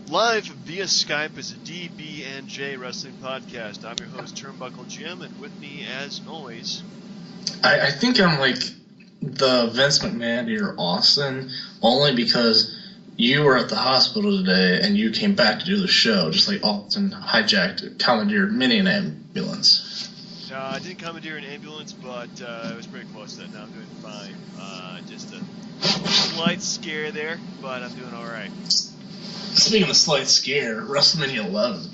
Live via Skype is a DB&J Wrestling Podcast. I'm your host, Turnbuckle Jim, and with me, as always... I think I'm like the Vince McMahon to your Austin, only because you were at the hospital today and you came back to do the show, just like Austin commandeered mini an ambulance. I didn't commandeer an ambulance, but it was pretty close to that. Now I'm doing fine. Just a slight scare there, but I'm doing all right. Speaking of slight scare, WrestleMania 11,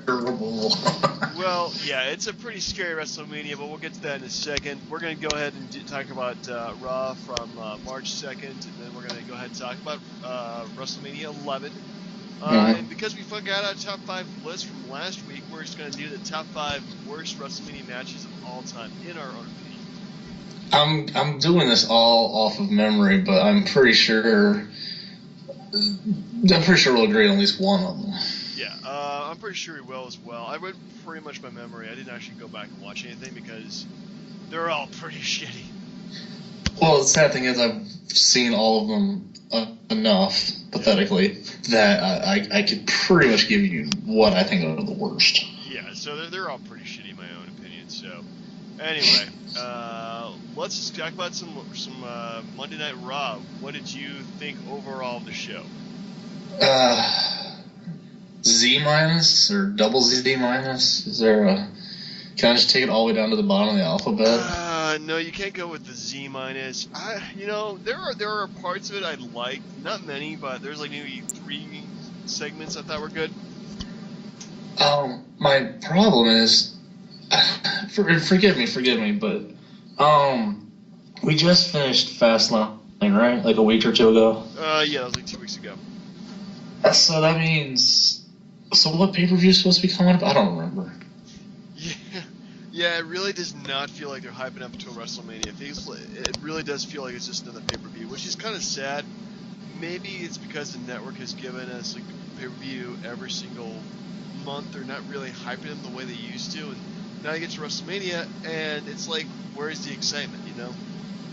terrible. Well, yeah, it's a pretty scary WrestleMania, but we'll get to that in a second. We're going to go ahead and talk about Raw from March 2nd, and then we're going to go ahead and talk about WrestleMania 11. And because we forgot our top 5 list from last week, we're just going to do the top 5 worst WrestleMania matches of all time, in our own opinion. I'm doing this all off of memory, but I'm pretty sure we'll agree on at least one of them. Yeah, I'm pretty sure we will as well. I went pretty much by memory. I didn't actually go back and watch anything because they're all pretty shitty. Well, the sad thing is I've seen all of them enough, pathetically, that I could pretty much give you what I think are the worst. Yeah, so they're all pretty shitty in my own opinion. So, anyway, let's just talk about some Monday Night Raw. What did you think overall of the show? Z minus or double Z minus? Is there a? Can I just take it all the way down to the bottom of the alphabet? No, you can't go with the Z minus. There are parts of it I liked, not many, but there's like maybe 3 segments I thought were good. My problem is, forgive me, but we just finished Fastlane, right? Like a week or two ago. Yeah, that was like 2 weeks ago. So that means, what pay-per-view is supposed to be coming up? I don't remember. Yeah, it really does not feel like they're hyping up to a WrestleMania. It really does feel like it's just another pay-per-view, which is kind of sad. Maybe it's because the network has given us like pay-per-view every single month. They're not really hyping them the way they used to, and now you get to WrestleMania, and it's like, where's the excitement, you know?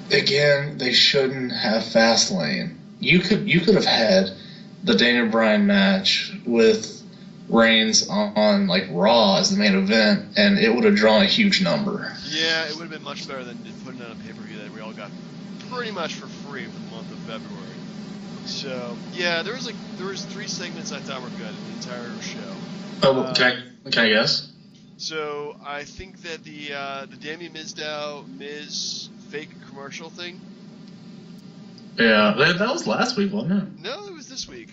Again, they shouldn't have Fastlane. You could have had the Daniel Bryan match with Reigns on like Raw as the main event, and it would have drawn a huge number. Yeah, it would have been much better than putting on a pay-per-view that we all got pretty much for free for the month of February. So yeah, there was 3 segments I thought were good in the entire show. Oh, can I guess? So I think that the Damien Miz fake commercial thing. Yeah, that was last week, wasn't it? No, it was this week.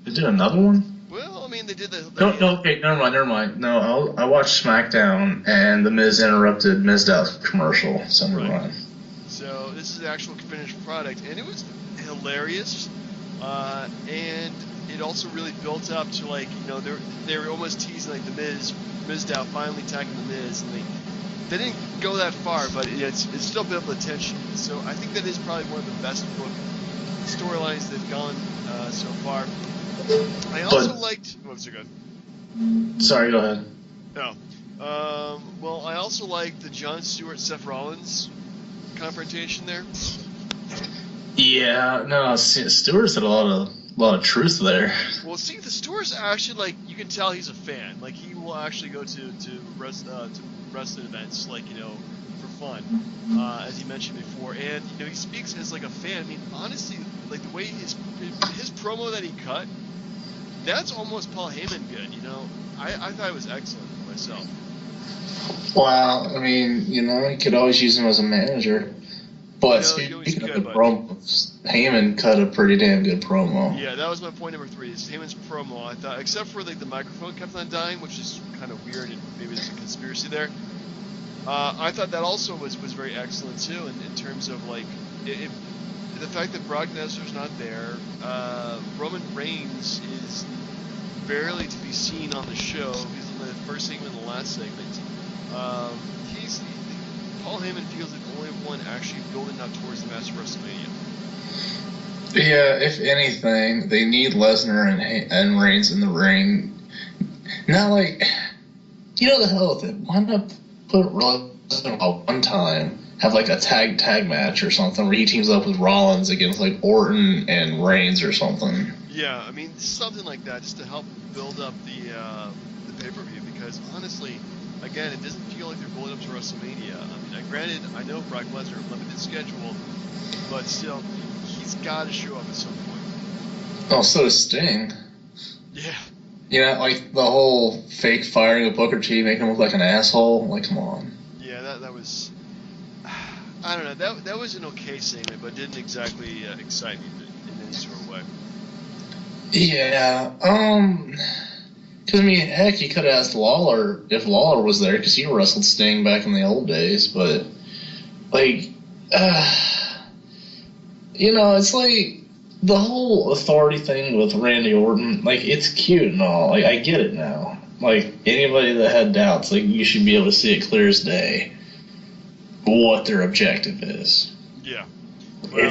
They did another one? Well, I mean, they did the... No, okay, never mind. No, I watched SmackDown, and The Miz interrupted Mizdow's commercial, so never mind. So this is the actual finished product, and it was hilarious, and it also really built up to, like, you know, they were almost teasing, like, The Mizdow finally attacking The Miz, and they didn't go that far, but it's still built up the tension. So I think that is probably one of the best book storylines they've gone so far. I also liked... What's it good? Sorry, go ahead. No. Well, I also liked the Jon Stewart-Seth Rollins confrontation there. Yeah, no, Stewart's had a lot of truth there. Well, see, the Stewart's actually, like, you can tell he's a fan. Like, he will actually go to wrestling events, like, you know, for fun, as he mentioned before. And, you know, he speaks as, like, a fan. I mean, honestly, like, the way his promo that he cut, that's almost Paul Heyman good, you know? I thought it was excellent for myself. Wow, I mean, you know, you could always use him as a manager. But speaking of the promos, Heyman cut a pretty damn good promo. Yeah, that was my point number 3. Is Heyman's promo. I thought, except for like the microphone kept on dying, which is kind of weird, and maybe there's a conspiracy there. I thought that also was very excellent too, in terms of like the fact that Brock Lesnar's not there. Roman Reigns is barely to be seen on the show. He's in the first segment and the last segment. Paul Heyman feels like the only one actually building up towards the match of WrestleMania. Yeah, if anything, they need Lesnar and Reigns in the ring. Not like, you know, the hell with it. Why not put Lesnar one time, have like a tag match or something where he teams up with Rollins against like Orton and Reigns or something. Yeah, I mean, something like that, just to help build up the pay-per-view, because honestly, again, it doesn't feel like they're building up to WrestleMania. I mean, granted, I know Brock Lesnar, limited schedule, but still, he's got to show up at some point. Oh, so does Sting. Yeah. You know, like the whole fake firing of Booker T, making him look like an asshole. Like, come on. Yeah, that was, I don't know, that was an okay segment, but didn't exactly excite me in any sort of way. Yeah, because, I mean, heck, you could have asked Lawler if Lawler was there, because he wrestled Sting back in the old days, but, like, you know, it's like the whole authority thing with Randy Orton, like, it's cute and all. Like, I get it now. Like, anybody that had doubts, like, you should be able to see it clear as day what their objective is. Yeah. Well,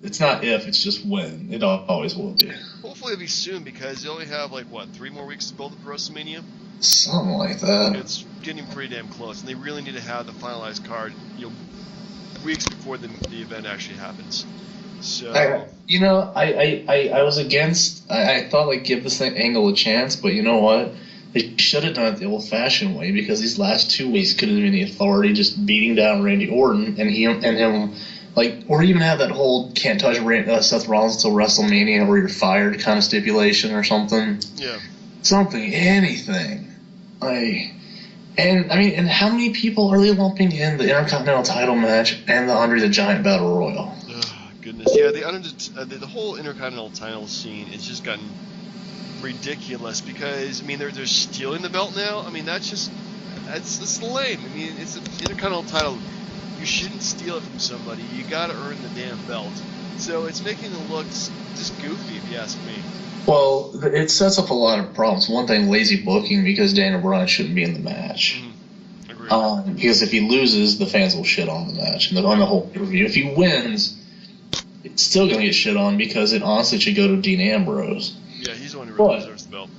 It's not if, it's just when. It always will be. Hopefully it'll be soon, because they only have, like, what, 3 more weeks to build up for WrestleMania? Something like that. It's getting pretty damn close, and they really need to have the finalized card, weeks before the event actually happens. So, I was against. I thought, like, give this thing angle a chance, but you know what? They should have done it the old-fashioned way, because these last 2 weeks could have been the Authority just beating down Randy Orton and him, like, or even have that whole can't touch Seth Rollins until WrestleMania where you're fired kind of stipulation or something. Yeah. Something, anything. Like, and I mean, and how many people are they lumping in the Intercontinental title match and the Andre the Giant Battle Royal? Goodness, yeah, the whole Intercontinental title scene has just gotten ridiculous, because I mean they're stealing the belt now. I mean that's lame. I mean, it's an Intercontinental title. You shouldn't steal it from somebody. You got to earn the damn belt. So it's making it look just goofy, if you ask me. Well, it sets up a lot of problems. One thing, lazy booking, because Daniel Bryan shouldn't be in the match. Agreed. Because if he loses, the fans will shit on the match and on the whole review. If he wins, it's still going to get shit on, because it honestly should go to Dean Ambrose. Yeah, he's the one who really deserves the belt.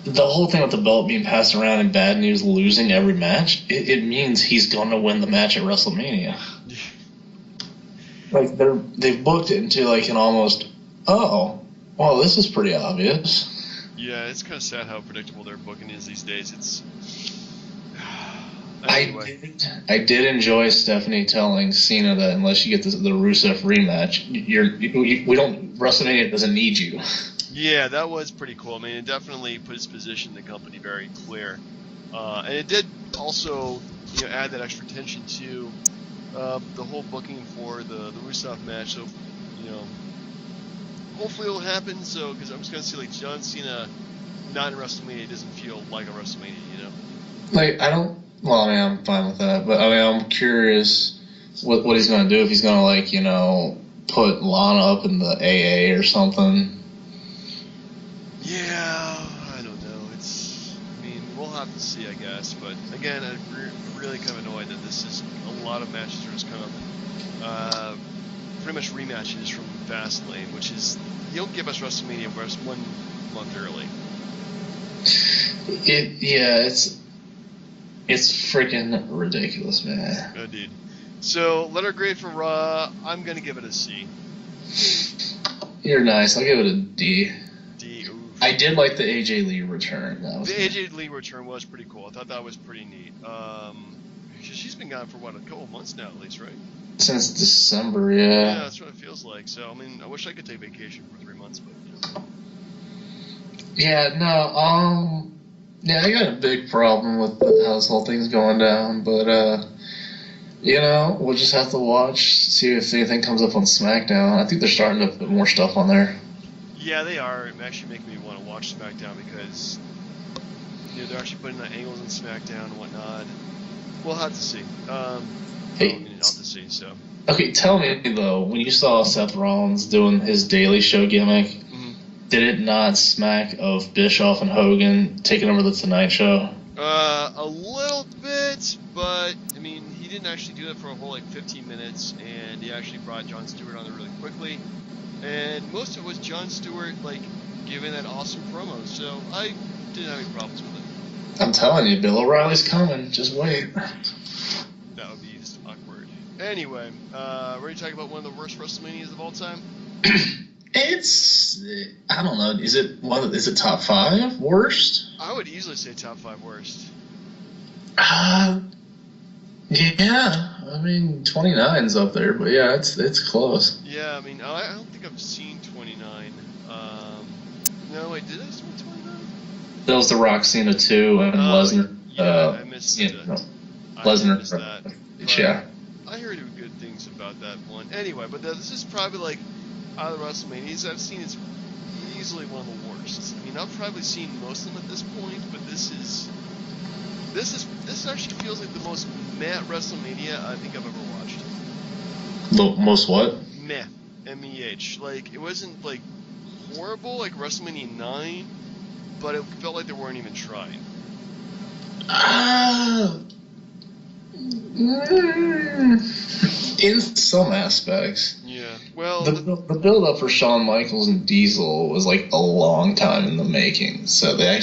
The whole thing with the belt being passed around and Bad News losing every match, it means he's going to win the match at WrestleMania. Like, they've booked it into, like, an almost, well, this is pretty obvious. Yeah, it's kind of sad how predictable their booking is these days. It's... Anyway. I did enjoy Stephanie telling Cena that unless you get the Rusev rematch, WrestleMania doesn't need you. Yeah, that was pretty cool. I mean, it definitely put his position in the company very clear, and it did also, add that extra tension to the whole booking for the Rusev match. So, hopefully it'll happen. So, because I'm just gonna see, like, John Cena not in WrestleMania doesn't feel like a WrestleMania, Like, well, I mean, I'm fine with that, but I mean, I'm curious what he's gonna do, if he's gonna, like, put Lana up in the AA or something. Yeah, I don't know. We'll have to see, I guess. But again, I'm really kind of annoyed that this is a lot of matches are just kind of pretty much rematches from Fastlane, which is, you don't give us WrestleMania 1 month early. It's freaking ridiculous, man. Indeed. So, letter grade for Raw, I'm gonna give it a C. You're nice. I'll give it a D. D. Oof. I did like the AJ Lee return. The AJ Lee return was pretty cool. I thought that was pretty neat. She's been gone for a couple of months now, at least, right? Since December, yeah. Yeah, that's what it feels like. So, I mean, I wish I could take vacation for 3 months, but Yeah, no, yeah, I got a big problem with how this whole thing's going down, but, we'll just have to watch, see if anything comes up on SmackDown. I think they're starting to put more stuff on there. Yeah, they are. It's actually making me want to watch SmackDown, because they're actually putting the angles in SmackDown and whatnot. We'll have to see. I'll have to see. So. Okay, tell me though, when you saw Seth Rollins doing his Daily Show gimmick, did it not smack of Bischoff and Hogan taking over the Tonight Show? A little bit, but I mean, he didn't actually do it for a whole 15 minutes, and he actually brought Jon Stewart on there really quickly. And most of it was Jon Stewart giving that awesome promo, so I didn't have any problems with it. I'm telling you, Bill O'Reilly's coming. Just wait. That would be just awkward. Anyway, ready to talk about one of the worst WrestleManias of all time? I don't know. Is it top 5 worst? I would easily say top 5 worst. Yeah. I mean, 29's up there, but yeah, it's close. Yeah, I mean, I don't think I've seen 29. No, wait, did I see 29? That was the Rock Cena 2 and Lesnar. Yeah, I missed Lesnar. missed that. Yeah. I heard good things about that one. Anyway, but this is probably like out of the WrestleManias I've seen, it's easily one of the worst. I mean, I've probably seen most of them at this point, but this actually feels like the most meh WrestleMania I think I've ever watched. The most what? Meh, M-E-H. Like, it wasn't like horrible like WrestleMania 9, but it felt like they weren't even trying. In some aspects. Yeah. Well, the build up for Shawn Michaels and Diesel was like a long time in the making. So they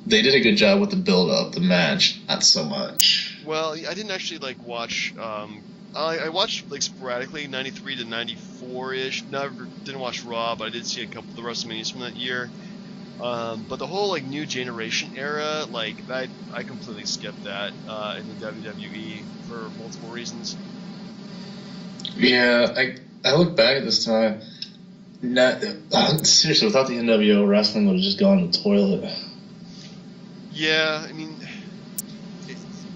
did a good job with the build up. The match, not so much. Well, I didn't actually like watch. I watched like sporadically 93 to 94 ish. Never didn't watch Raw, but I did see a couple of the WrestleManias from that year. But the whole like new generation era, like I completely skipped that in the WWE for multiple reasons. Yeah, I look back at this time. Seriously, without the NWO, wrestling would have just gone to the toilet. Yeah, I mean,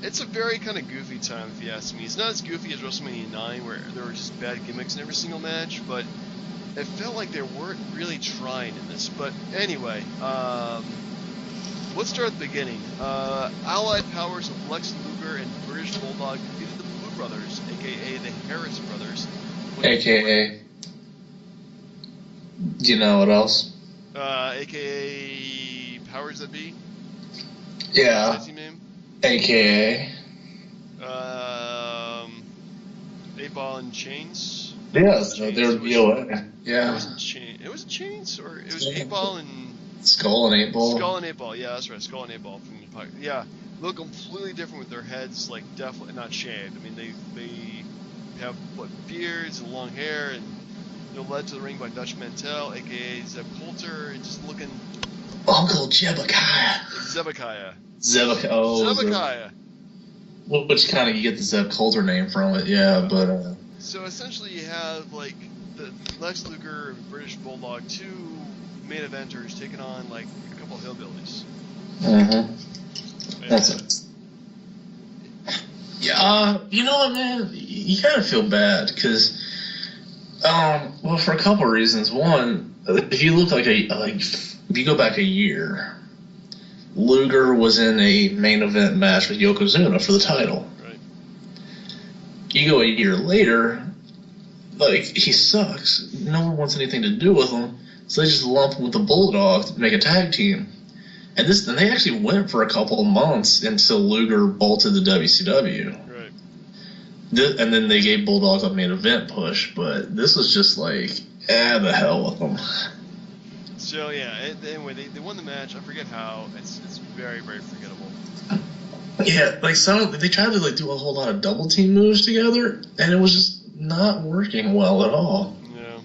it's a very kind of goofy time if you ask me. It's not as goofy as WrestleMania 9, where there were just bad gimmicks in every single match, but it felt like they weren't really trying in this. But anyway, let's start at the beginning. Allied powers of Lex Luger and British Bulldog defeated the Blue Brothers, a.k.a. the Harris Brothers. A.k.a. Do you know what else? A.k.a. Powers That Be? Yeah. Is that his name? A.k.a. 8-Ball and Chains? Yeah, so they were BOA. Yeah. It wasn't Chains, or it was 8-Ball and... Skull and 8-Ball. Skull and 8-Ball, yeah, that's right. Skull and 8-Ball from the Empire. Yeah, look completely different with their heads, like definitely not shaved. I mean, they have beards and long hair, and they're led to the ring by Dutch Mantel, aka Zeb Coulter, and just looking. Uncle Zebekiah. Zebekiah. Zebekiah. Which kind of you get the Zeb Coulter name from it, yeah, but. So essentially, you have like the Lex Luger and British Bulldog, 2 main eventers taking on like a couple of hillbillies. Mm-hmm. That's it. Yeah, you know what, man? You kind of feel bad because, well, for a couple of reasons. One, if you look if you go back a year, Luger was in a main event match with Yokozuna for the title. Right. You go a year later, like, he sucks. No one wants anything to do with him, so they just lump him with the Bulldog to make a tag team. And they actually went for a couple of months until Luger bolted the WCW. Right. And then they gave Bulldog a main event push, but this was just like, the hell with them. So yeah, anyway, they won the match. I forget how. It's very, very forgettable. Yeah, like they tried to like do a whole lot of double team moves together, and it was just not working well at all. Yeah.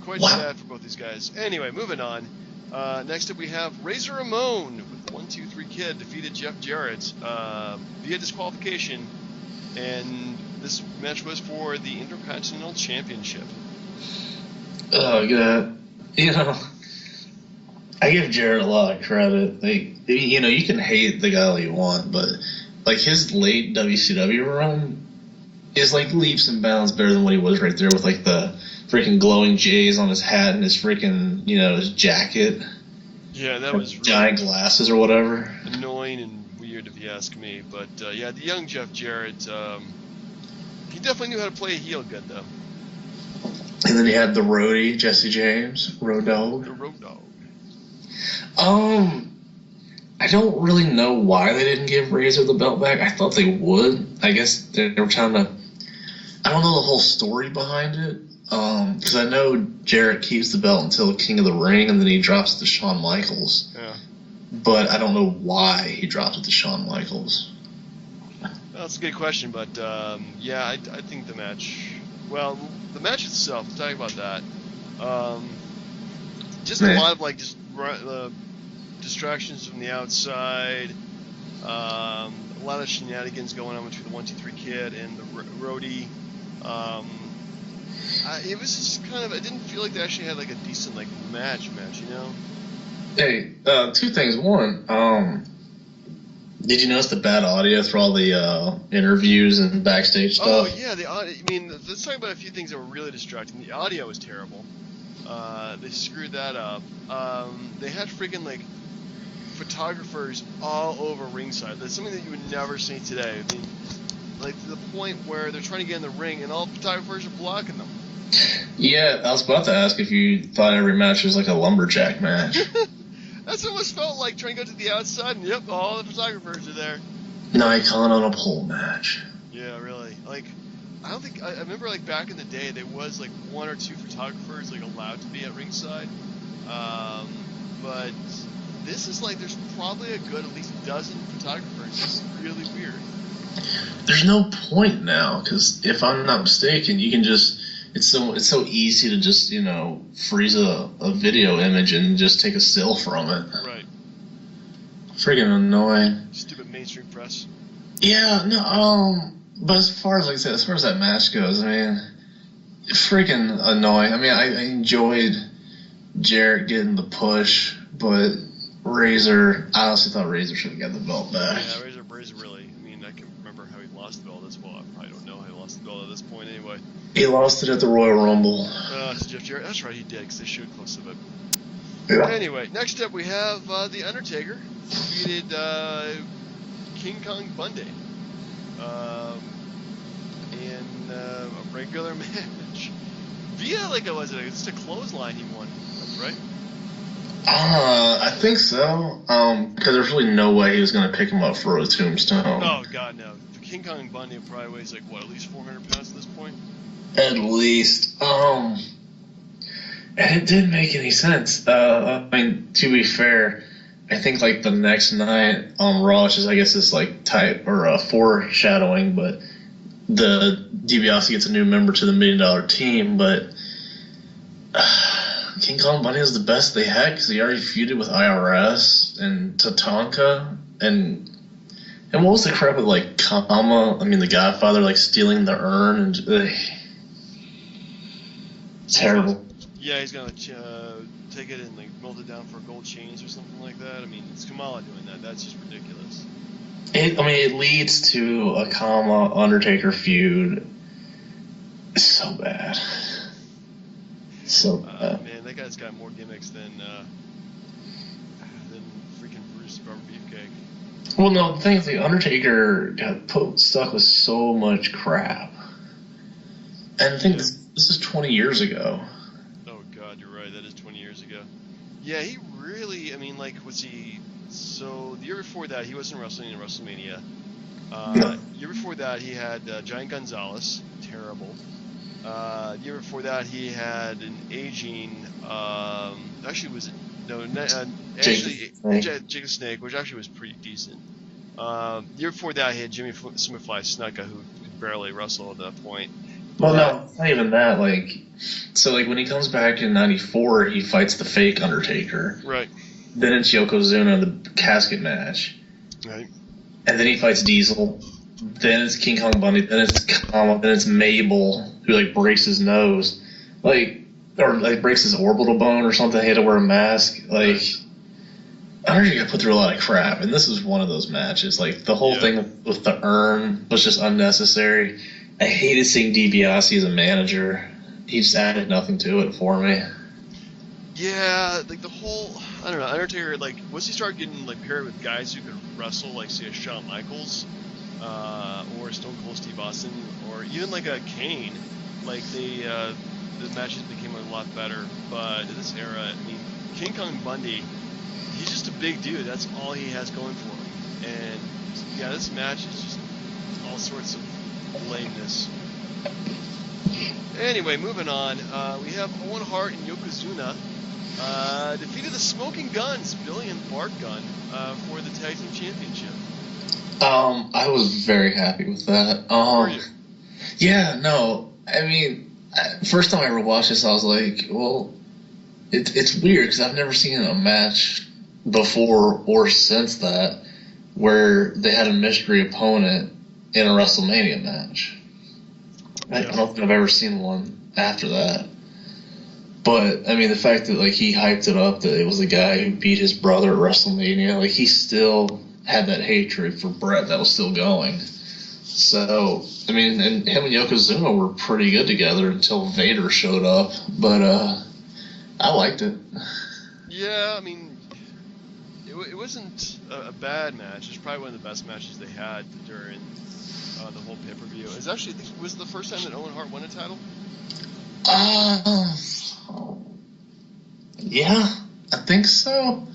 Quite sad for both these guys. Anyway, moving on. Next up, we have Razor Ramon with the 1-2-3 Kid defeated Jeff Jarrett via disqualification, and this match was for the Intercontinental Championship. Oh, God. You know, I give Jarrett a lot of credit. You know, you can hate the guy all you want, but like his late WCW run is like leaps and bounds better than what he was right there with like the freaking glowing J's on his hat and his freaking, you know, his jacket. Yeah, that was really giant glasses or whatever. Annoying and weird if you ask me. But yeah, the young Jeff Jarrett, he definitely knew how to play a heel good though. And then he had the roadie, Jesse James, Road Dogg. The Road Dogg. I don't really know why they didn't give Razor the belt back. I thought they would. I guess they were trying to. I don't know the whole story behind it. Because I know Jarrett keeps the belt until King of the Ring, and then he drops it to Shawn Michaels. Yeah. But I don't know why he dropped it to Shawn Michaels. Well, that's a good question, but yeah, I think the match. Well, the match itself. Let's talk about that. Just a lot of like just distractions from the outside. A lot of shenanigans going on between the 1-2-3 Kid and the roadie. It was just kind of. I didn't feel like they actually had like a decent like match, you know. Hey, two things. One, did you notice the bad audio through all the interviews and backstage stuff? Oh yeah, the audio. I mean, let's talk about a few things that were really distracting. The audio was terrible. They screwed that up. They had freaking like photographers all over ringside. That's something that you would never see today. I mean, like to the point where they're trying to get in the ring and all photographers are blocking them. Yeah, I was about to ask if you thought every match was like a lumberjack match. That's what it felt like, trying to go to the outside, and yep, all the photographers are there. Nikon on a pole match. Yeah, really. Like, I don't think I remember like back in the day there was like 1 or 2 photographers like allowed to be at ringside, but this is like there's probably a good at least dozen photographers. It's really weird. There's no point now because if I'm not mistaken, you can just. It's so easy to just, freeze a video image and just take a still from it. Right. Freaking annoying. Stupid mainstream press. Yeah, no, but as far as that match goes, I mean, freaking annoying. I mean, I enjoyed Jarrett getting the push, but Razor, I honestly thought Razor should have got the belt back. Yeah, Razor really. I mean, I can remember how he lost the belt as well. I probably don't know how he lost the belt at this point anyway. He lost it at the Royal Rumble. It's Jeff Jarrett. That's right, he did, because they showed clips of it. Yeah. Anyway, next up we have The Undertaker defeated King Kong Bundy in a regular match via just a clothesline he won. That's right. I think so. Because there's really no way he was going to pick him up for a tombstone. Oh God, no. King Kong Bundy probably weighs like what, at least 400 pounds at this point. At least. And it didn't make any sense. I mean, to be fair, I think like the next night on Raw, which is I guess is like type or foreshadowing, but the DiBiase gets a new member to the $1 Million Team, but King Kong Bundy is the best they had because he already feuded with IRS and Tatanka and what was the crap with like Kama? I mean, the Godfather like stealing the urn and. Terrible. Yeah, he's gonna take it and like melt it down for gold chains or something like that. I mean, it's Kamala doing that. That's just ridiculous. It leads to a Kama Undertaker feud. It's so bad. So bad. Man, that guy's got more gimmicks than freaking Bruce Rubber Beefcake. Well, no, the thing is, the Undertaker got stuck with so much crap, and the thing is. This is 20 years ago. Oh, God, you're right. That is 20 years ago. Yeah, he really, I mean, like, was he... So, the year before that, he wasn't wrestling in Wrestlemania. No. Year before that, he had Giant Gonzalez. Terrible. Year before that, he had an aging... actually, was it... No, Jake the Snake, which actually was pretty decent. Year before that, he had Jimmy Superfly Snuka, who could barely wrestle at that point. Well, no, it's not even that. So when he comes back in '94, he fights the fake Undertaker. Right. Then it's Yokozuna in the casket match. Right. And then he fights Diesel. Then it's King Kong Bundy. Then it's Kama. Then it's Mabel, who breaks his nose, or breaks his orbital bone or something. He had to wear a mask. Undertaker got put through a lot of crap, and this is one of those matches. The whole thing with the urn was just unnecessary. I hated seeing DiBiase as a manager. He just added nothing to it for me. Yeah, the whole, I don't know, Undertaker, once he started getting, paired with guys who could wrestle, say a Shawn Michaels, or Stone Cold Steve Austin, or even a Kane, the matches became a lot better. But in this era, I mean, King Kong Bundy, he's just a big dude. That's all he has going for him. And, yeah, this match is just all sorts of lameness. Anyway, moving on. We have Owen Hart and Yokozuna defeated the Smoking Guns, Billy and Bart Gunn, for the Tag Team Championship. I was very happy with that. Were you? Yeah, no, I mean, First time I ever watched this, I was like, well, it's weird because I've never seen a match before or since that where they had a mystery opponent in a WrestleMania match. I don't think I've ever seen one after that. But I mean, the fact that like he hyped it up that it was the guy who beat his brother at WrestleMania, like he still had that hatred for Brett that was still going. So I mean, and him and Yokozuna were pretty good together until Vader showed up. But I liked it. Yeah, I mean, it wasn't a bad match. It's probably one of the best matches they had during the whole pay-per-view. It's actually, was it the first time that Owen Hart won a title? Yeah, I think so.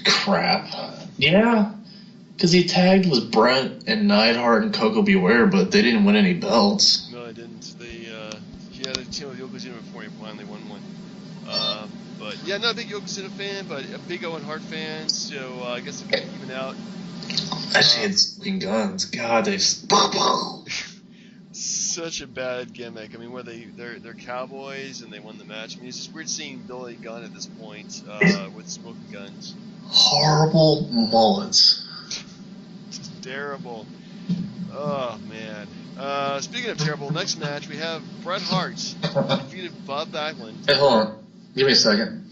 Crap. Yeah, because he tagged with Brett and Neidhart and Coco Beware, but they didn't win any belts. No, they didn't. He had a team with Yokozuna before he finally won one. But yeah, not a big Yokozuna fan, but a big Owen Hart fan. So I guess it kind of even out. Actually, had smoking guns. God, they. Such a bad gimmick. I mean, where they're cowboys and they won the match. I mean, it's just weird seeing Billy Gunn at this point with smoking guns. Horrible mullets. Just terrible. Oh man. Speaking of terrible, next match we have Bret Hart defeated Bob Backlund. Hey, hold on. Give me a second.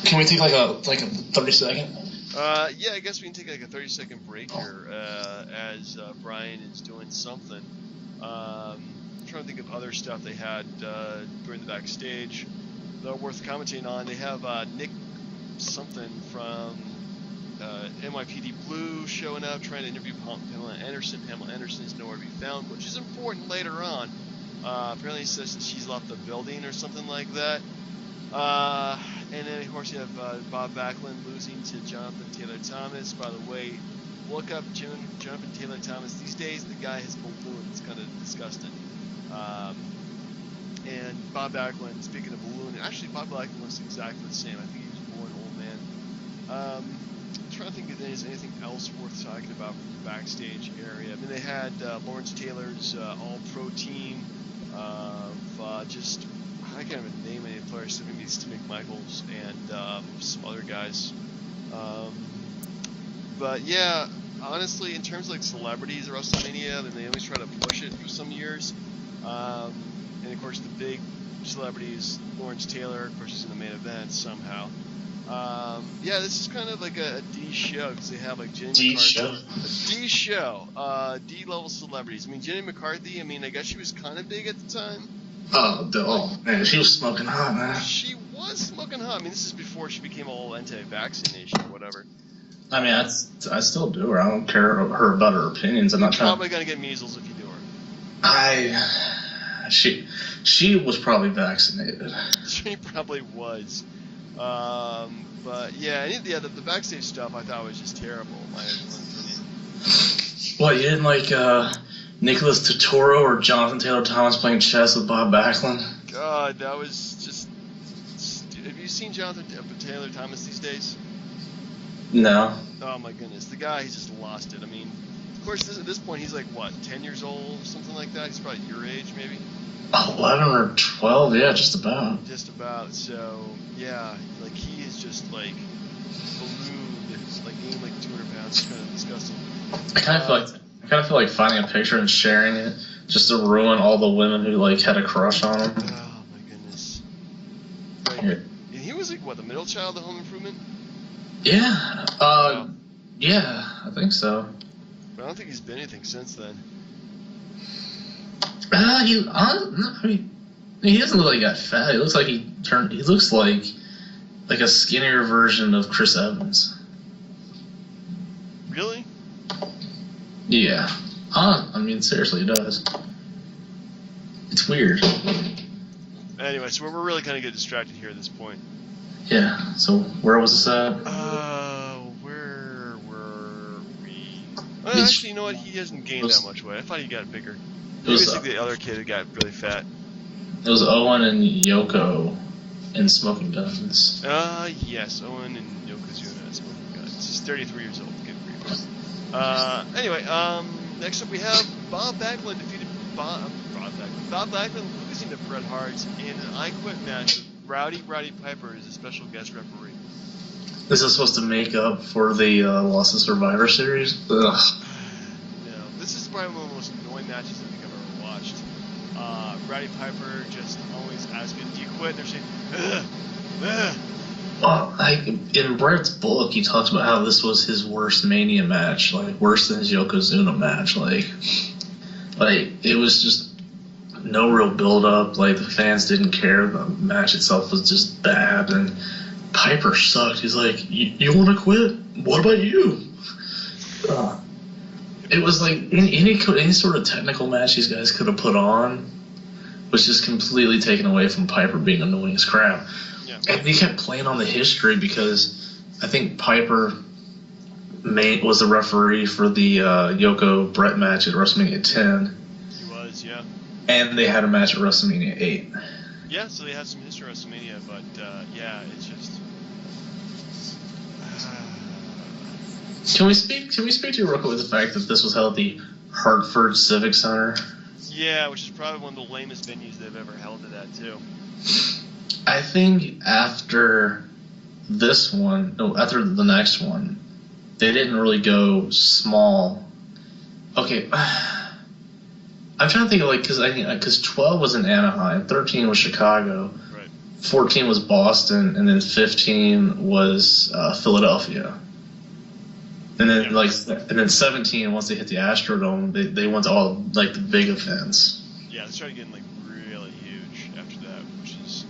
Can we take like a 30-second? Yeah, I guess we can take like a 30-second break here as Brian is doing something. I'm trying to think of other stuff they had during the backstage that are worth commenting on. They have Nick something from NYPD Blue showing up, trying to interview Pamela Anderson. Pamela Anderson is nowhere to be found, which is important later on. Apparently, he says that she's left the building or something like that. And then, of course, you have Bob Backlund losing to Jonathan Taylor Thomas. By the way, look up Jonathan Taylor Thomas. These days, the guy has balloons. It's kind of disgusting. And Bob Backlund, speaking of balloon, actually, Bob Backlund looks exactly the same. I think he was born old man. I'm trying to think if there's anything else worth talking about from the backstage area. I mean, they had Lawrence Taylor's all-pro team of just, I can't even name any players, so maybe Stu McMichaels and some other guys. But yeah, honestly, in terms of like celebrities at WrestleMania, then they always try to push it for some years. And of course, the big celebrities, Lawrence Taylor, of course, he's in the main event somehow. Yeah, this is kind of like a D show because they have like Jenny McCarthy. A D show, D-level celebrities. I mean, Jenny McCarthy. I mean, I guess she was kind of big at the time. Oh man, she was smoking hot, man. She was smoking hot. I mean, this is before she became all anti-vaccination or whatever. I mean, I still do her. I don't care about her opinions. I'm not trying. Probably gonna get measles if you do her. She was probably vaccinated. She probably was. But yeah, the backstage stuff I thought was just terrible, in my opinion. What, you didn't like Nicholas Totoro or Jonathan Taylor Thomas playing chess with Bob Backlund? God, that was just. Have you seen Jonathan Taylor Thomas these days? No. Oh my goodness, the guy, he's just lost it. I mean, of course, at this point, he's like, what, 10 years old or something like that? He's probably your age, maybe? 11 or 12, yeah, just about. Just about, so, yeah, like, he is just, like, ballooned, like, gained, like, 200 pounds. It's kind of disgusting. I kind of feel like finding a picture and sharing it just to ruin all the women who, like, had a crush on him. Oh, my goodness. Like, and he was, like, what, the middle child of Home Improvement? Yeah, Wow. Yeah, I think so. But I don't think he's been anything since then. He doesn't look like he got fat. He looks like he looks like a skinnier version of Chris Evans. Really? Yeah. I mean, seriously, he does. It's weird. Anyway, so we're really kind of getting distracted here at this point. Yeah, so where was this at? Where were we? Well, actually, you know what? He hasn't gained that much weight. I thought he got bigger. Maybe it's like the other kid who got really fat. It was Owen and Yoko in Smoking Guns. Yes, Owen and Yokozuna in Smoking Guns. He's 33 years old. Good grief. Anyway, next up we have Bob Backlund defeated Bob Backlund losing to Bret Hart in an I Quit match with Roddy Piper as a special guest referee. This is supposed to make up for the loss of Survivor Series? Ugh. No, this is probably one of the most annoying matches I think I've ever watched. Roddy Piper just always asking, "Do you quit?" They're saying, "Ugh, ugh." Well, like, in Bret's book, he talks about how this was his worst Mania match, like, worse than his Yokozuna match. Like, it was just no real build-up. Like, the fans didn't care. The match itself was just bad, and Piper sucked. He's like, you want to quit? What about you? It was like any sort of technical match these guys could have put on was just completely taken away from Piper being annoying as crap. Yeah. And they kept playing on the history because I think Piper was the referee for the Yoko Brett match at WrestleMania 10. He was, yeah. And they had a match at WrestleMania 8. Yeah, so they had some history at WrestleMania, but yeah, it's just. Can we speak to you real quick with the fact that this was held at the Hartford Civic Center? Yeah, which is probably one of the lamest venues they've ever held it at, too. I think after the next one, they didn't really go small. Okay, I'm trying to think of because 12 was in Anaheim, 13 was Chicago, Right. 14 was Boston, and then 15 was Philadelphia. And then and then 17, once they hit the Astrodome, they went to all like the big events. Yeah, they started getting like really huge after that, which is,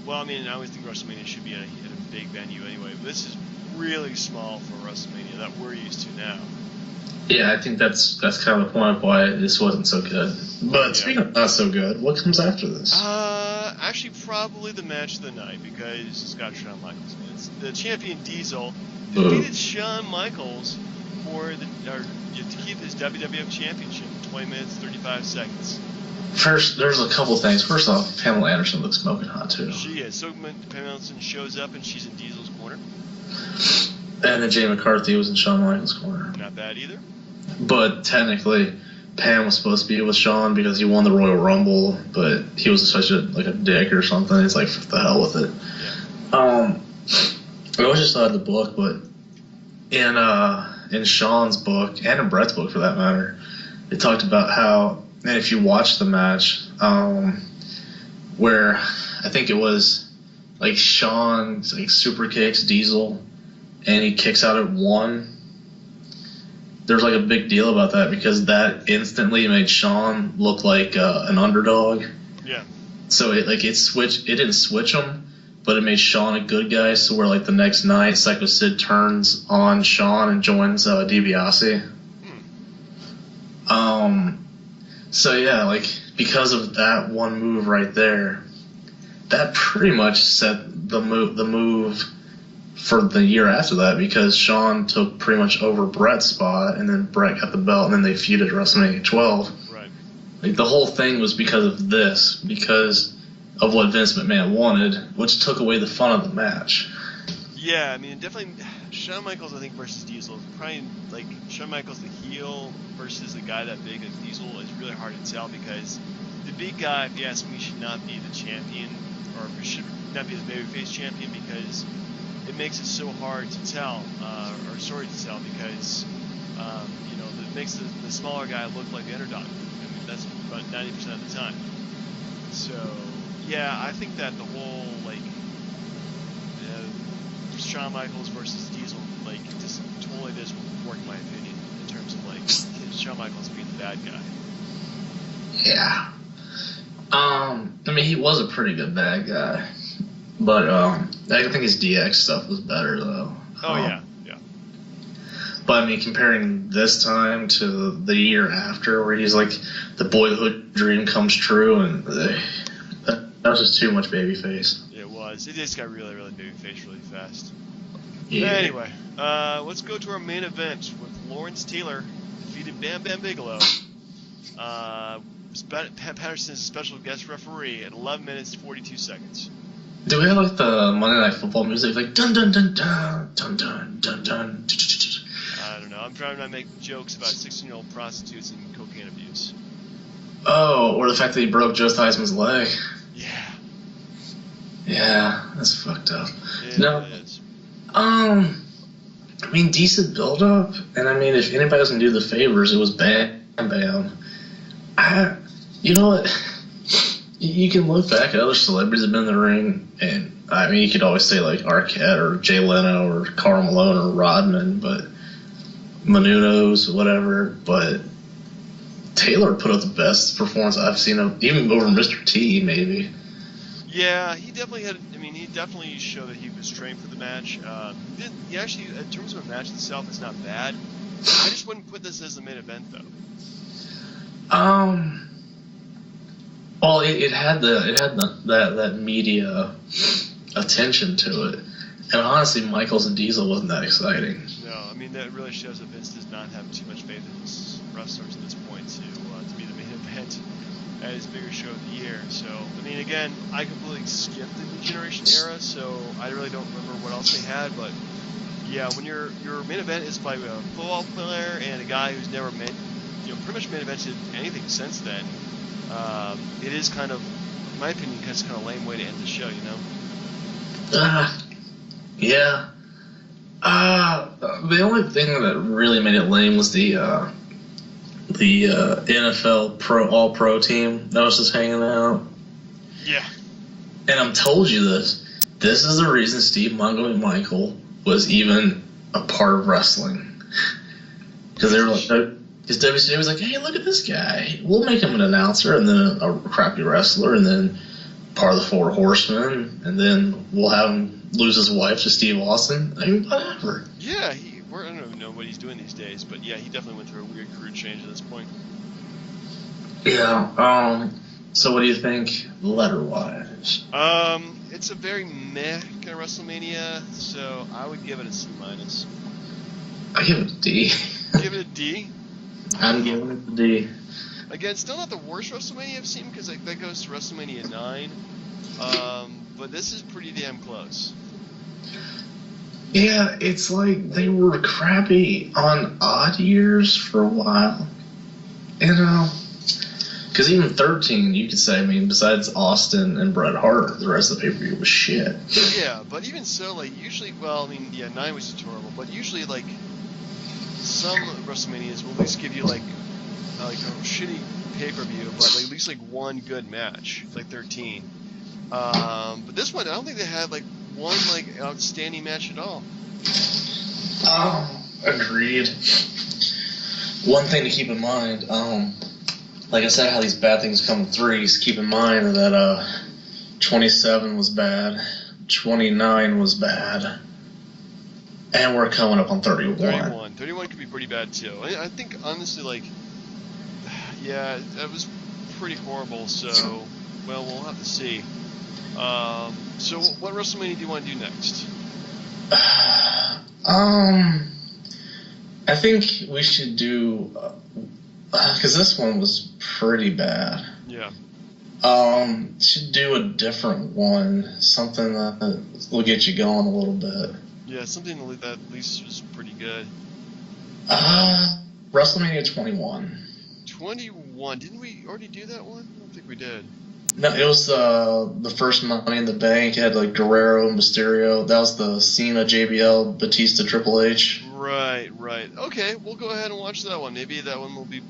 well, I mean, I always think WrestleMania should be at a big venue anyway, but this is really small for WrestleMania that we're used to now. Yeah, I think that's kind of the point of why this wasn't so good. But speaking of not so good, what comes after this? Actually, probably the match of the night because it's got Shawn Michaels in it. It's the champion Diesel defeated Shawn Michaels to keep his WWF Championship in 20 minutes, 35 seconds. First, there's a couple things. First off, Pamela Anderson looks smoking hot, too. She is. So Pamela Anderson shows up, and she's in Diesel's corner. And then Jay McCarthy was in Shawn Michaels' corner. Not bad either. But technically, Pam was supposed to be with Shawn because he won the Royal Rumble, but he was such a dick or something. It's like, the hell with it. Yeah. I always just thought the book, but in Shawn's book, and in Brett's book for that matter, they talked about how, and if you watch the match, where I think it was like Shawn super kicks Diesel, and he kicks out at 1. There's like a big deal about that because that instantly made Shawn look like an underdog. Yeah. So it didn't switch him. But it made Shawn a good guy, so where like the next night, Psycho Sid turns on Shawn and joins DiBiase. So yeah, like because of that one move right there, that pretty much set the move for the year after that because Shawn took pretty much over Brett's spot, and then Brett got the belt, and then they feuded at WrestleMania 12. Right. Like the whole thing was because of this, because of what Vince McMahon wanted, which took away the fun of the match. Yeah, I mean, definitely, Shawn Michaels, I think, versus Diesel, probably, like, Shawn Michaels, the heel, versus a guy that big like Diesel is really hard to tell because the big guy, if you ask me, should not be the champion, or should not be the babyface champion because it makes it so hard to tell, or sorry to tell, because, it makes the smaller guy look like the underdog. I mean, that's about 90% of the time. So, yeah, I think that the whole, Shawn Michaels versus Diesel, just totally doesn't work, in my opinion, in terms of, Shawn Michaels being the bad guy. Yeah. I mean, he was a pretty good bad guy. But, I think his DX stuff was better, though. Oh, yeah. But, I mean, comparing this time to the year after, where he's like, the boyhood dream comes true, and that was just too much babyface. It was. It just got really, really babyface really fast. Yeah. Anyway, let's go to our main event with Lawrence Taylor defeated Bam Bam Bigelow. Pat Patterson is a special guest referee at 11 minutes 42 seconds. Do we have the Monday Night Football music, dun dun dun dun dun dun dun dun? I don't know. I'm trying to not make jokes about 16-year-old prostitutes and cocaine abuse. Oh, or the fact that he broke Joe Theismann's leg. Yeah. Yeah, that's fucked up. It No. is. I mean, decent build-up, and I mean, if anybody doesn't do the favors, it was Bam Bam. You know what? You can look back at other celebrities that have been in the ring, and I mean, you could always say like Arquette or Jay Leno or Karl Malone or Rodman, but Menuno's, whatever. But Taylor put up the best performance I've seen him, even over Mr. T, maybe. Yeah, he definitely had. I mean, he definitely showed that he was trained for the match. He actually, in terms of a match itself, it's not bad. I just wouldn't put this as the main event, though. Well, it had that media attention to it, and honestly, Michaels and Diesel wasn't that exciting. No, I mean that really shows that Vince does not have too much faith in his wrestlers at this point to be the main event at his bigger show of the year. So, I mean, again, I completely skipped the New Generation era, so I really don't remember what else they had. But yeah, when your main event is by a football player and a guy who's never pretty much main evented anything since then, it is kind of, in my opinion, kind of lame way to end the show, you know? Yeah. The only thing that really made it lame was the NFL All-Pro team that was just hanging out. Yeah. And I'm told you this. This is the reason Steve Montgomery Michael was even a part of wrestling. Because they were like, because WCW was like, hey, look at this guy. We'll make him an announcer and then a crappy wrestler and then part of the Four Horsemen, and then we'll have him lose his wife to Steve Austin. I mean, whatever. Yeah, I don't even know what he's doing these days, but yeah, he definitely went through a weird career change at this point. Yeah. So what do you think, letter-wise? It's a very meh kind of WrestleMania, so I would give it a C-. I give it a D. Give it a D? I'm giving it a D. Again, still not the worst WrestleMania I've seen because that goes to WrestleMania 9. But this is pretty damn close. Yeah, it's like they were crappy on odd years for a while. You know? Because even 13, you could say, I mean, besides Austin and Bret Hart, the rest of the pay-per-view was shit. Yeah, but even so, like, usually, well, I mean, yeah, 9 was horrible, but usually, like, some WrestleManias will at least give you, like a shitty pay-per-view, but like, at least, like, one good match, like 13. But this one, I don't think they had, like, one, like, outstanding match at all. Agreed. One thing to keep in mind, like I said, how these bad things come in threes, keep in mind that 27 was bad, 29 was bad, and we're coming up on 31. 31 could be pretty bad, too. I think, honestly, like, yeah, that was pretty horrible, so, well, we'll have to see. So what WrestleMania do you want to do next? I think we should do, because this one was pretty bad. Yeah. Should do a different one, something that will get you going a little bit. Yeah, something that at least was pretty good. WrestleMania 21. 21. Didn't we already do that one? I don't think we did. No, it was the first Money in the Bank. It had like Guerrero and Mysterio. That was the Cena, JBL, Batista, Triple H. Right. Okay, we'll go ahead and watch that one. Maybe that one will be.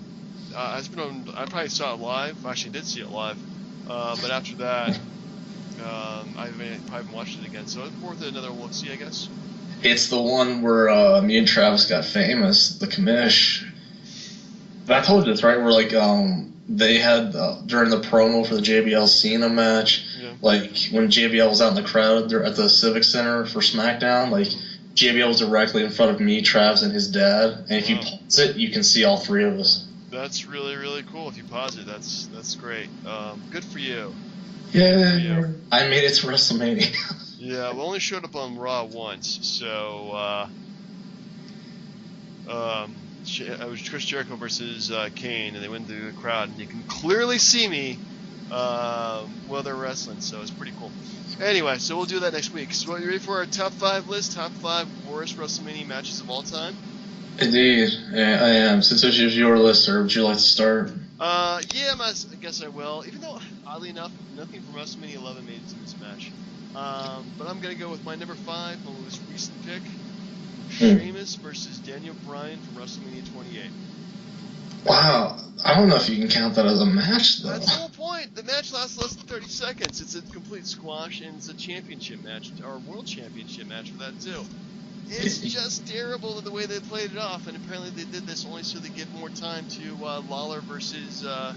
I probably saw it live. Actually, did see it live. But after that, I probably haven't watched it again. So it's worth another look-see, I guess. It's the one where me and Travis got famous, the commish. I told you this, right? Where like they had during the promo for the JBL Cena match, yeah. Like when JBL was out in the crowd at the Civic Center for SmackDown, like JBL was directly in front of me, Travis, and his dad. And if you pause it, you can see all three of us. That's really, really cool. If you pause it, that's great. Good for you. Yeah, I made it to WrestleMania. Yeah, we only showed up on Raw once, so it was Chris Jericho versus Kane, and they went through the crowd, and you can clearly see me while they're wrestling, so it's pretty cool. Anyway, so we'll do that next week. So, are you ready for our top 5 list? Top 5 worst WrestleMania matches of all time? Indeed, yeah, I am. Since this is your list, sir, would you like to start? Yeah, I guess I will. Even though, oddly enough, nothing from WrestleMania 11 made it to this match. But I'm gonna go with my number 5, my most recent pick, Sheamus versus Daniel Bryan from WrestleMania 28. Wow, I don't know if you can count that as a match, though. That's the whole point. The match lasts less than 30 seconds. It's a complete squash, and it's a championship match, or world championship match for that too. It's just terrible the way they played it off, and apparently they did this only so they give more time to Lawler versus. No,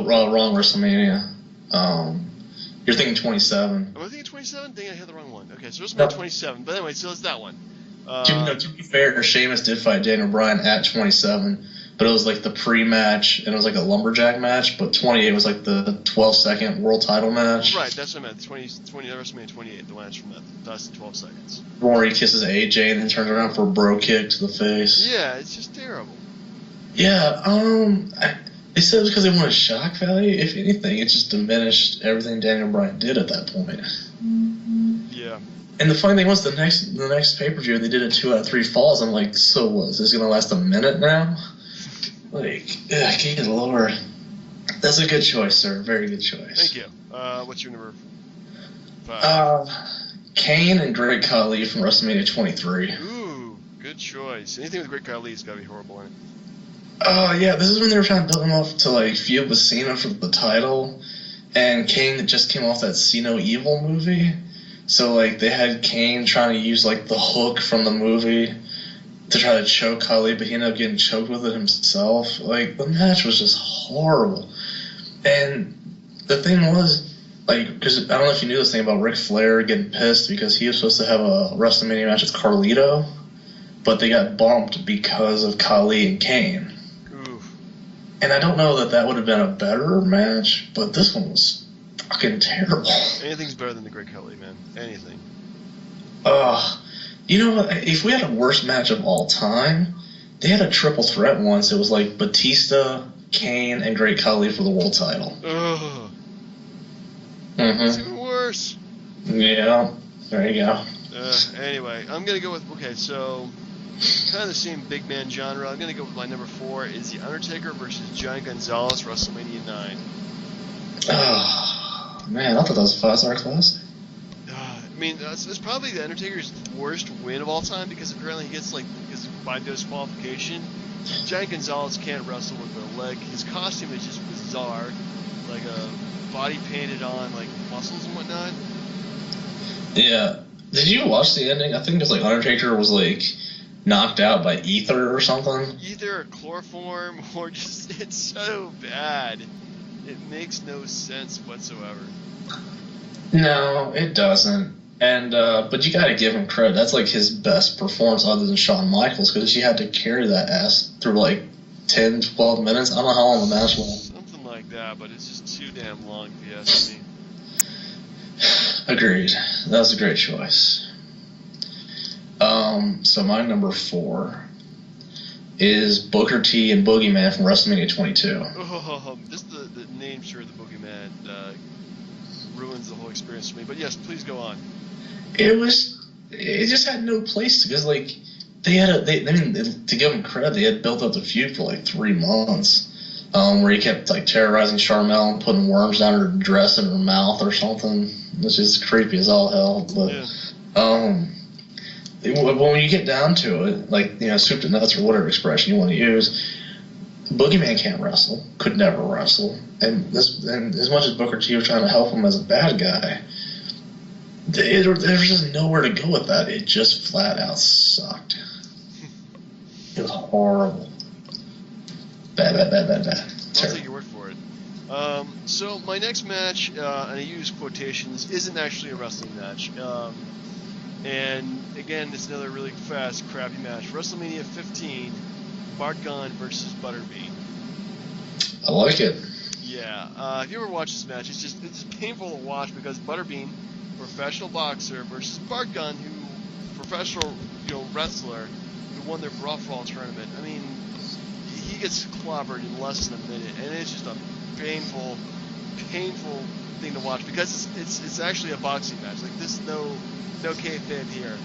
wrong WrestleMania. You're thinking 27. Am I thinking 27? I think I had the wrong one. Okay, so WrestleMania 27. But anyway, so it's that one. To be fair, Sheamus did fight Daniel Bryan at 27, but it was like the pre-match, and it was like a lumberjack match, but 28 was like the 12-second world title match. Right, that's what I meant. 20 WrestleMania 28, the match from that. That's 12 seconds. Where he kisses AJ and then turns around for a bro kick to the face. Yeah, it's just terrible. Yeah, they said it was because they wanted shock value. If anything, it just diminished everything Daniel Bryan did at that point. Yeah. And the funny thing was, the next pay-per-view, they did a 2 out of 3 falls. I'm like, so what? Is this going to last a minute now? Like, good lord. That's a good choice, sir. Very good choice. Thank you. What's your number 5? Kane and Great Khali from WrestleMania 23. Ooh, good choice. Anything with Great Khali's got to be horrible in it. Yeah, this is when they were trying to build him up to, like, feud with Cena for the title. And Kane just came off that See No Evil movie. So, like, they had Kane trying to use, like, the hook from the movie to try to choke Khali, but he ended up getting choked with it himself. Like, the match was just horrible. And the thing was, like, because I don't know if you knew this thing about Ric Flair getting pissed because he was supposed to have a WrestleMania match with Carlito, but they got bumped because of Khali and Kane. Oof. And I don't know that would have been a better match, but this one was fucking terrible. Anything's better than the Great Khali, man. Anything. You know what? If we had a worst match of all time, they had a triple threat once. It was like Batista, Kane, and Great Khali for the world title. Ugh. It's even worse. Yeah. There you go. Anyway, I'm going to go with, okay, so kind of the same big man genre. I'm going to go with my number 4 is The Undertaker versus Giant Gonzalez, WrestleMania 9. Oh, man, I thought that was a 5-star classic. I mean, it's probably The Undertaker's worst win of all time because apparently he gets, like, because by disqualification, Giant Gonzalez can't wrestle with a leg. His costume is just bizarre, like a body painted on, like, muscles and whatnot. Yeah. Did you watch the ending? I think it was like Undertaker was, like, knocked out by ether or something. Either chloroform or just, it's so bad. It makes no sense whatsoever. No, it doesn't. And but you got to give him credit. That's like his best performance other than Shawn Michaels because she had to carry that ass through like 10, 12 minutes. I don't know how long the match was. Something like that, but it's just too damn long if you ask me. Agreed. That was a great choice. So my number 4 is Booker T and Boogeyman from WrestleMania 22. Oh, just the name sure the Boogeyman ruins the whole experience for me. But yes, please go on. It just had no place because like to give them credit, they had built up the feud for like 3 months, where he kept like terrorizing Charmel and putting worms down her dress in her mouth or something. It's just creepy as all hell. But when you get down to it, like soup to nuts or whatever expression you want to use, Boogeyman can't wrestle, could never wrestle, and as much as Booker T was trying to help him as a bad guy, there's just nowhere to go with that. It just flat out sucked. It was horrible. Bad. I'll take your word for it. So my next match, and I use quotations, isn't actually a wrestling match. And again, it's another really fast, crappy match. WrestleMania 15, Bart Gunn versus Butterbean. I like it. Yeah. If you ever watch this match, it's painful to watch because Butterbean, professional boxer, versus Bart Gunn, who professional wrestler, who won their Brawl for All tournament. I mean, he gets clobbered in less than a minute, and it's just a painful thing to watch because it's actually a boxing match. Like this, no kayfabe here.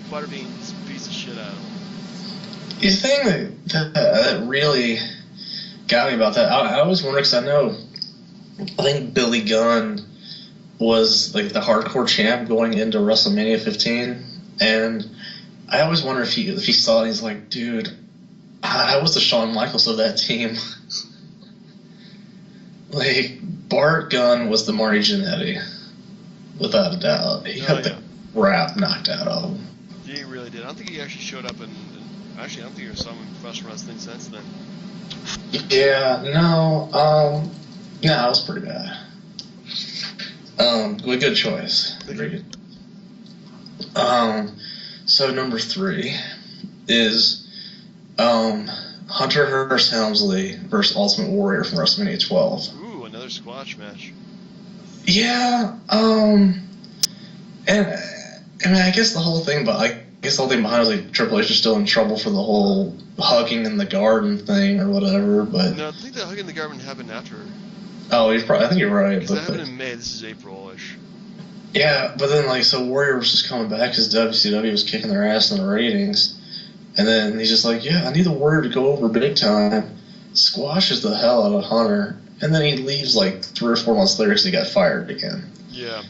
Butterbean just beats the shit out of him. The thing that really got me about that, I always wonder, because I think Billy Gunn was like the hardcore champ going into WrestleMania 15, and I always wonder if he saw it and he's like, dude, I was the Shawn Michaels of that team. Like, Bart Gunn was the Marty Jannetty, without a doubt. He got the crap knocked out of him. Yeah, he really did. I don't think he actually showed up actually, I don't think he saw him in professional wrestling since then. Yeah, no, it was pretty bad. Good choice. Very good. So number 3 is Hunter Hearst Helmsley versus Ultimate Warrior from WrestleMania 12. Ooh, another squash match. Yeah, and I mean, I guess the whole thing behind it was like Triple H is still in trouble for the whole hugging in the garden thing or whatever. But no, I think the hugging in the garden happened after. Oh, I think you're right. Because that happened in May. This is April-ish. Yeah, but then so Warrior was just coming back because WCW was kicking their ass in the ratings, and then he's just like, yeah, I need the Warrior to go over big time, squashes the hell out of Hunter, and then he leaves like 3 or 4 months later because he got fired again. Yeah.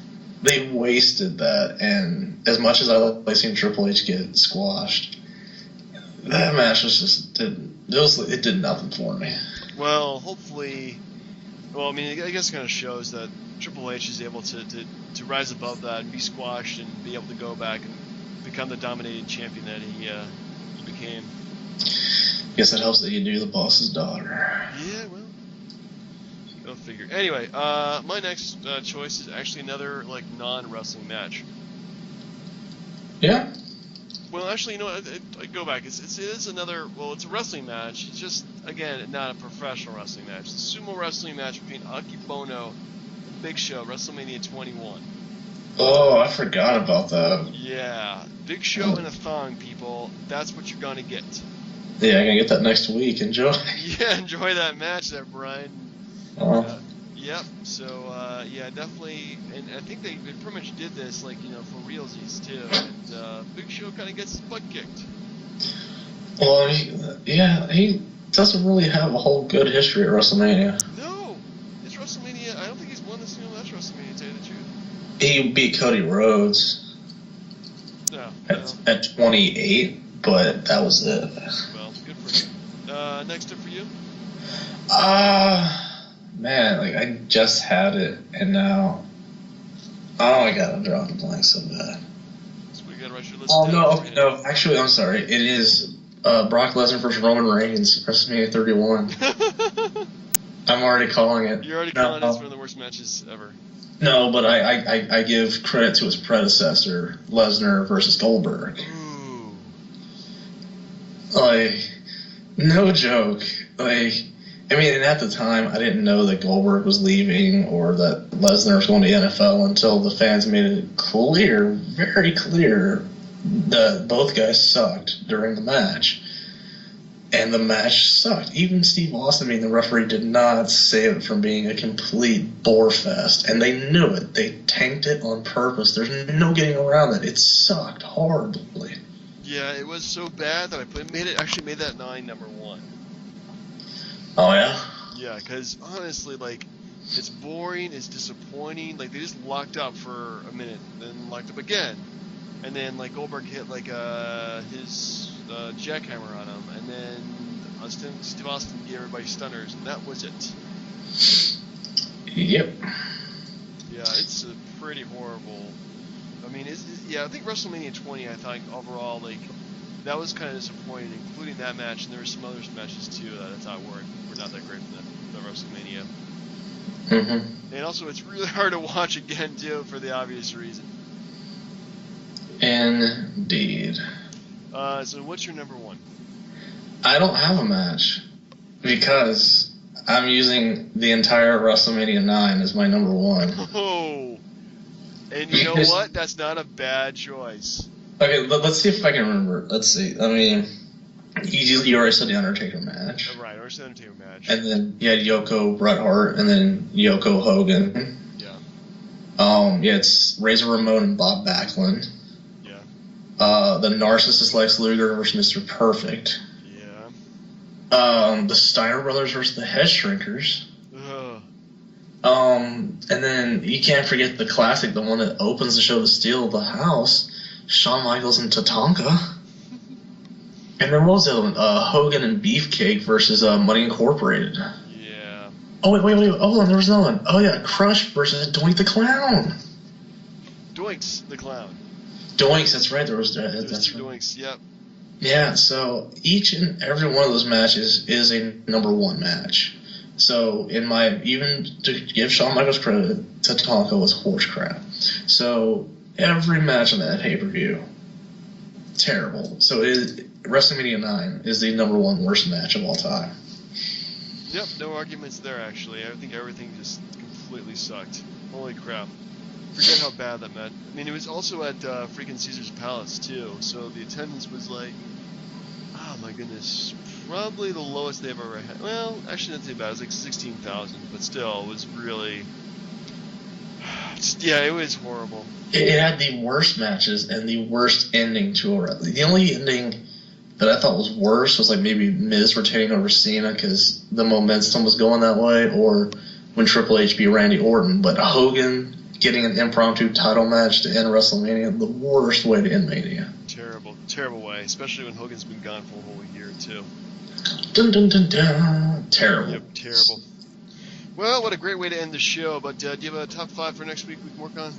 They wasted that, and as much as I like seeing Triple H get squashed, that match was just it did nothing for me. Well, hopefully, I mean, I guess it kind of shows that Triple H is able to rise above that and be squashed and be able to go back and become the dominating champion that he became. Guess it helps that you knew the boss's daughter. Yeah, well, go figure. Anyway, my next choice is actually another non-wrestling match. Yeah. Well, actually, I go back. It is another. Well, it's a wrestling match. It's just again not a professional wrestling match. It's a sumo wrestling match between Akibono and Big Show, WrestleMania 21. Oh, I forgot about that. Yeah, Big Show in a thong, people. That's what you're gonna get. Yeah, I'm gonna get that next week. Enjoy. Yeah, enjoy that match there, Brian. Yep. So yeah, definitely, and I think they pretty much did this for realsies too. And Big Show kind of gets his butt kicked. Well, he doesn't really have a whole good history at WrestleMania. No, it's WrestleMania. I don't think he's won a single match at WrestleMania, to tell you the truth. He beat Cody Rhodes. No. At 28, but that was it. Well, good for you. Next up for you. Man, I just had it, and now, I gotta draw the blank so bad. So we gotta write your list. No, actually, I'm sorry. It is Brock Lesnar versus Roman Reigns, WrestleMania 31. I'm already calling it. You're already calling it one of the worst matches ever. No, but I give credit to his predecessor, Lesnar versus Goldberg. Ooh. No joke. And at the time, I didn't know that Goldberg was leaving or that Lesnar was going to the NFL until the fans made it clear, very clear, that both guys sucked during the match. And the match sucked. Even Steve Austin, being the referee, did not save it from being a complete bore fest. And they knew it. They tanked it on purpose. There's no getting around it. It sucked horribly. Yeah, it was so bad that I actually made that 9 number 1. Oh, yeah? Yeah, because honestly, it's boring, it's disappointing. They just locked up for a minute, then locked up again. And then, Goldberg hit, his jackhammer on him. And then Steve Austin gave everybody stunners, and that was it. Yep. Yeah, it's a pretty horrible. I mean, I think WrestleMania 20, I thought overall, that was kind of disappointing, including that match, and there were some other matches too that I thought were not that great from the WrestleMania. Mm-hmm. And also, it's really hard to watch again too, for the obvious reason. Indeed. So what's your number 1? I don't have a match because I'm using the entire WrestleMania 9 as my number 1. Oh, and you know what? That's not a bad choice. Okay, let's see if I can remember. Let's see. I mean, you already said the Undertaker match. Right, or the Undertaker match. And then you had Yoko, Bret Hart, and then Yoko Hogan. Yeah. Yeah, it's Razor Ramon and Bob Backlund. Yeah. The narcissist Lex Luger versus Mr. Perfect. The Steiner Brothers versus the Head Shrinkers. Ugh. And then you can't forget the classic, the one that opens the show, the Steal of the House, Shawn Michaels and Tatanka. And then what was the other one? Hogan and Beefcake versus Money Incorporated. Yeah. Oh, wait. Hold on, there was another one. Oh, yeah, Crush versus Doink the Clown. Doinks the Clown. Doinks, that's right. That's Two right. Doinks, yep. Yeah, so each and every one of those matches is a number one match. So even to give Shawn Michaels credit, Tatanka was horse crap. So every match on that pay-per-view, terrible. So WrestleMania 9 is the number one worst match of all time. Yep, no arguments there, actually. I think everything just completely sucked. Holy crap. Forget how bad that match. I mean, it was also at freaking Caesar's Palace, too. So the attendance was like, oh my goodness, probably the lowest they've ever had. Well, actually, not too bad. It was like 16,000, but still, it was really. Yeah, it was horrible. It had the worst matches and the worst ending to a wrestling. The only ending that I thought was worse was like maybe Miz retaining over Cena because the momentum was going that way, or when Triple H beat Randy Orton. But Hogan getting an impromptu title match to end WrestleMania, the worst way to end Mania. Terrible way, especially when Hogan's been gone for a whole year, too. Dun, dun, dun, dun. Terrible. Yep, terrible. Well, what a great way to end the show, but do you have a top 5 for next week we can work on?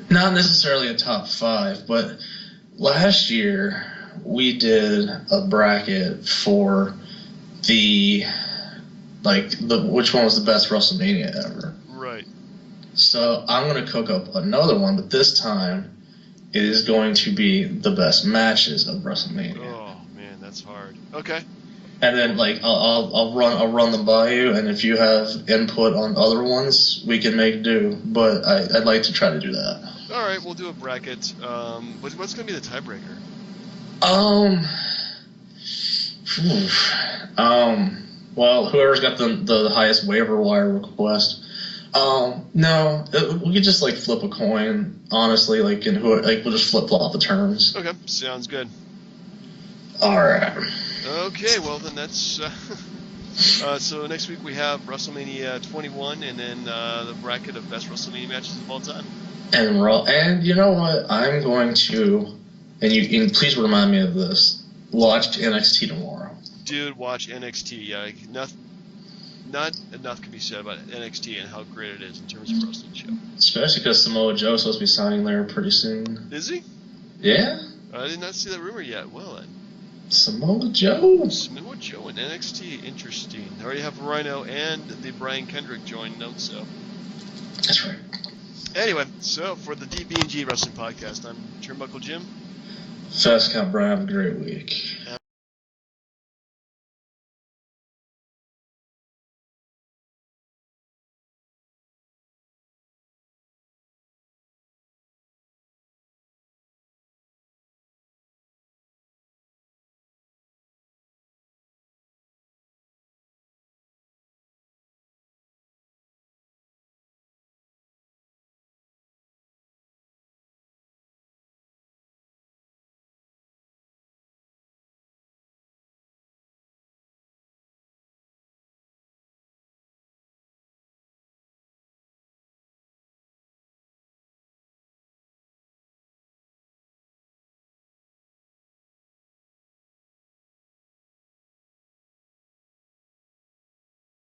Not necessarily a top 5, but last year we did a bracket for which one was the best WrestleMania ever. Right. So I'm going to cook up another one, but this time it is going to be the best matches of WrestleMania. Oh man, that's hard. Okay. And then I'll run them by you, and if you have input on other ones, we can make do. But I'd like to try to do that. All right, we'll do a bracket. What's going to be the tiebreaker? Well, whoever's got the highest waiver wire request. No, we could just flip a coin. Honestly, we'll just flip flop the terms. Okay, sounds good. All right. Okay, well then that's. So next week we have WrestleMania 21, and then the bracket of best WrestleMania matches of all time. And you know what? I'm going to, and please remind me of this. Watch NXT tomorrow. Dude, watch NXT. Yeah, not enough can be said about NXT and how great it is in terms of wrestling show. Especially because Samoa Joe's supposed to be signing there pretty soon. Is he? Yeah. I did not see that rumor yet. Well then. Samoa Joe in NXT. Interesting. They already have Rhino and the Brian Kendrick joined them, so. That's right. Anyway, so for the DB&J Wrestling Podcast, I'm Turnbuckle Jim. Fast Count Brian, have a great week.